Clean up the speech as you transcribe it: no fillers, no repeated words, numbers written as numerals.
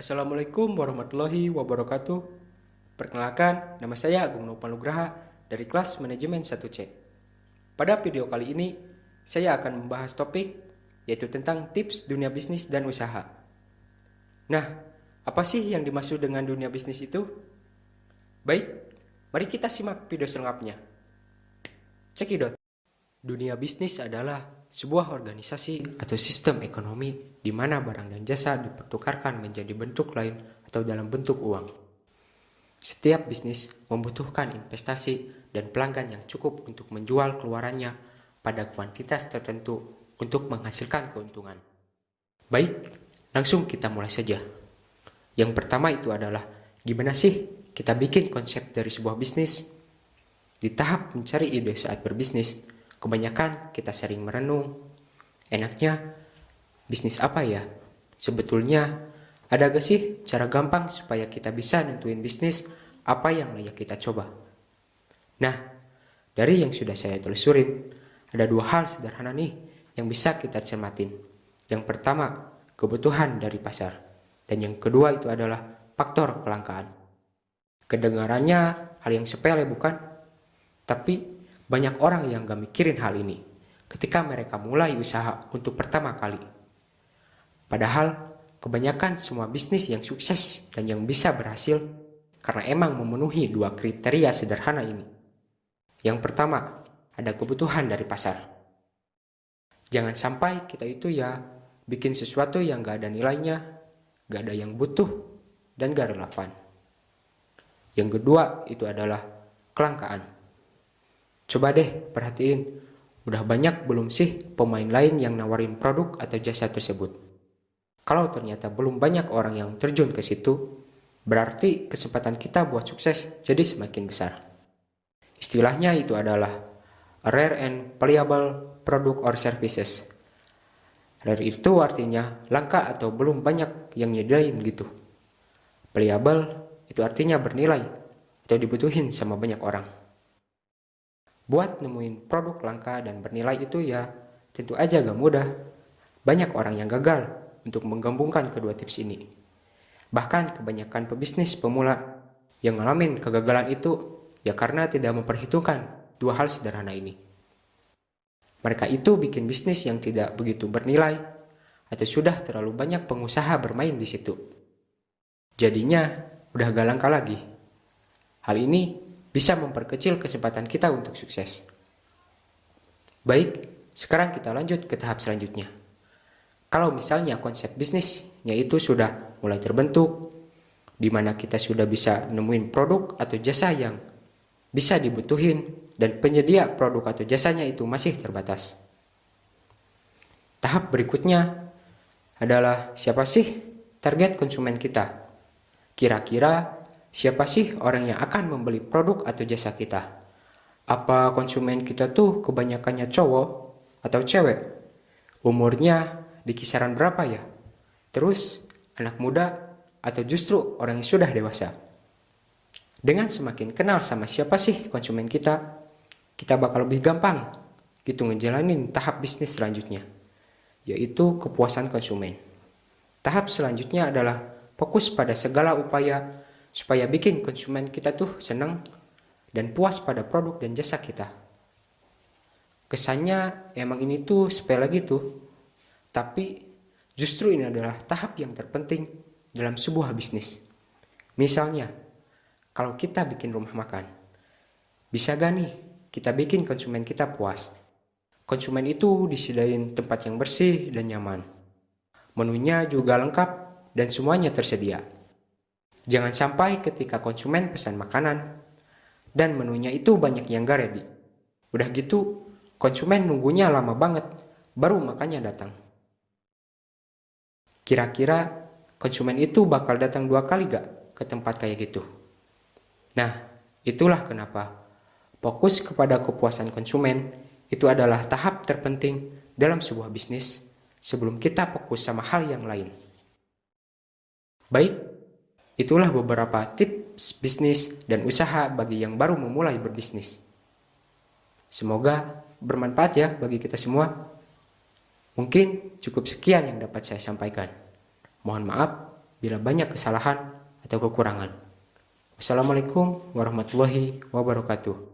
Assalamualaikum warahmatullahi wabarakatuh. Perkenalkan, nama saya Agung Nopal Nugraha dari kelas manajemen 1C. Pada video kali ini, saya akan membahas topik yaitu tentang tips dunia bisnis dan usaha. Nah, apa sih yang dimaksud dengan dunia bisnis itu? Baik, mari kita simak video selengkapnya. Cekidot. Dunia bisnis adalah sebuah organisasi atau sistem ekonomi di mana barang dan jasa dipertukarkan menjadi bentuk lain atau dalam bentuk uang. Setiap bisnis membutuhkan investasi dan pelanggan yang cukup untuk menjual keluarannya pada kuantitas tertentu untuk menghasilkan keuntungan. Baik, langsung kita mulai saja. Yang pertama itu adalah gimana sih kita bikin konsep dari sebuah bisnis? Di tahap mencari ide saat berbisnis, kebanyakan kita sering merenung, enaknya bisnis apa ya? Sebetulnya ada gak sih cara gampang supaya kita bisa nentuin bisnis apa yang layak kita coba? Nah, dari yang sudah saya telusurin, ada dua hal sederhana nih yang bisa kita cermatin. Yang pertama, kebutuhan dari pasar. Dan yang kedua itu adalah faktor kelangkaan. Kedengarannya hal yang sepele bukan? Tapi banyak orang yang gak mikirin hal ini ketika mereka mulai usaha untuk pertama kali. Padahal kebanyakan semua bisnis yang sukses dan yang bisa berhasil karena emang memenuhi dua kriteria sederhana ini. Yang pertama, ada kebutuhan dari pasar. Jangan sampai kita itu ya bikin sesuatu yang gak ada nilainya, gak ada yang butuh, dan gak relevan. Yang kedua itu adalah kelangkaan. Coba deh perhatiin, udah banyak belum sih pemain lain yang nawarin produk atau jasa tersebut? Kalau ternyata belum banyak orang yang terjun ke situ, berarti kesempatan kita buat sukses jadi semakin besar. Istilahnya itu adalah rare and valuable product or services. Rare itu artinya langka atau belum banyak yang nyediain gitu. Valuable itu artinya bernilai atau dibutuhin sama banyak orang. Buat nemuin produk langka dan bernilai itu ya tentu aja gak mudah. Banyak orang yang gagal untuk menggabungkan kedua tips ini. Bahkan kebanyakan pebisnis pemula yang ngalamin kegagalan itu ya karena tidak memperhitungkan dua hal sederhana ini. Mereka itu bikin bisnis yang tidak begitu bernilai atau sudah terlalu banyak pengusaha bermain di situ. Jadinya udah gak langka lagi. Hal ini bisa memperkecil kesempatan kita untuk sukses. Baik, sekarang kita lanjut ke tahap selanjutnya. Kalau misalnya konsep bisnisnya itu sudah mulai terbentuk, di mana kita sudah bisa nemuin produk atau jasa yang bisa dibutuhin dan penyedia produk atau jasanya itu masih terbatas. Tahap berikutnya adalah siapa sih target konsumen kita? Kira-kira siapa sih orang yang akan membeli produk atau jasa kita? Apa konsumen kita tuh kebanyakannya cowok atau cewek? Umurnya di kisaran berapa ya? Terus anak muda atau justru orang yang sudah dewasa? Dengan semakin kenal sama siapa sih konsumen kita bakal lebih gampang gitu ngejalanin tahap bisnis selanjutnya, yaitu kepuasan konsumen. Tahap selanjutnya adalah fokus pada segala upaya supaya bikin konsumen kita tuh senang dan puas pada produk dan jasa kita. Kesannya emang ini tuh sepele gitu, tapi justru ini adalah tahap yang terpenting dalam sebuah bisnis. Misalnya, kalau kita bikin rumah makan, bisa gak nih kita bikin konsumen kita puas? Konsumen itu disediain tempat yang bersih dan nyaman. Menunya juga lengkap dan semuanya tersedia. Jangan sampai ketika konsumen pesan makanan dan menunya itu banyak yang gak ready. Udah gitu, konsumen nunggunya lama banget, baru makannya datang. Kira-kira konsumen itu bakal datang 2 kali gak ke tempat kayak gitu? Nah, itulah kenapa fokus kepada kepuasan konsumen itu adalah tahap terpenting dalam sebuah bisnis sebelum kita fokus sama hal yang lain. Baik, itulah beberapa tips bisnis dan usaha bagi yang baru memulai berbisnis. Semoga bermanfaat ya bagi kita semua. Mungkin cukup sekian yang dapat saya sampaikan. Mohon maaf bila banyak kesalahan atau kekurangan. Wassalamualaikum warahmatullahi wabarakatuh.